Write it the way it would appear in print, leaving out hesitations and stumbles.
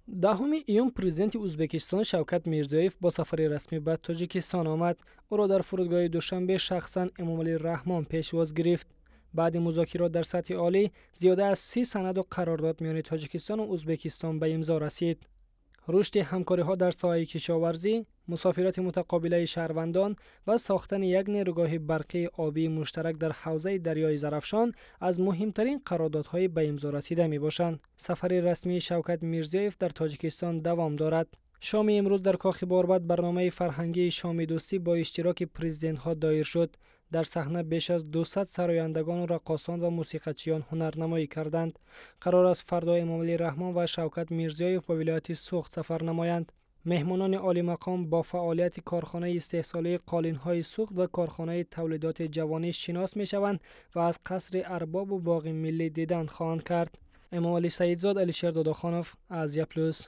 دهم ایون президенти узбекистон Шавкат Мирзиёев با سفری رسمی به تاجیکستان آمد. او را در فرودگاه دوشنبه شخصا امомалӣ Раҳмон пешвоз گرفت. بعد مذاکرات در سطح عالی، زیاده از 30 سند قرارداد میان تاجیکستان و ازبکستان به امضا رسید. رشد ҳамкориҳо در ساحه کشاورزی، مسافرت متقابله شهروندان و ساختن یک نیروگاه برقی آبی مشترک در حوزه دریای زرافشان از مهمترین قراردادهای به امضا رسیده می باشند. سفر رسمی شوکت میرزیوف در تاجیکستان دوام دارد. شام امروز در کاخی بورباد برنامه فرهنگی شام دوستی با اشتراک پرزیدنت ها دایر شد. در صحنه بیش از 200 سرایندگان و رقاصان و موسیقیچیان هنرنمایی کردند. قرار است فردا اماملی رحمان و شوکت میرزیوف به ولایت سوخت سفر نمایند. مهمانان عالی مقام با فعالیت کارخانه استحصالی قالین‌های سوخت و کارخانه تولیدات جوانی شناس میشوند و از قصر ارباب و باغ ملی دیدن خواهند کرد. امامعلی سعیدزاد، علیشیر داداخانov، ازیا پلوس.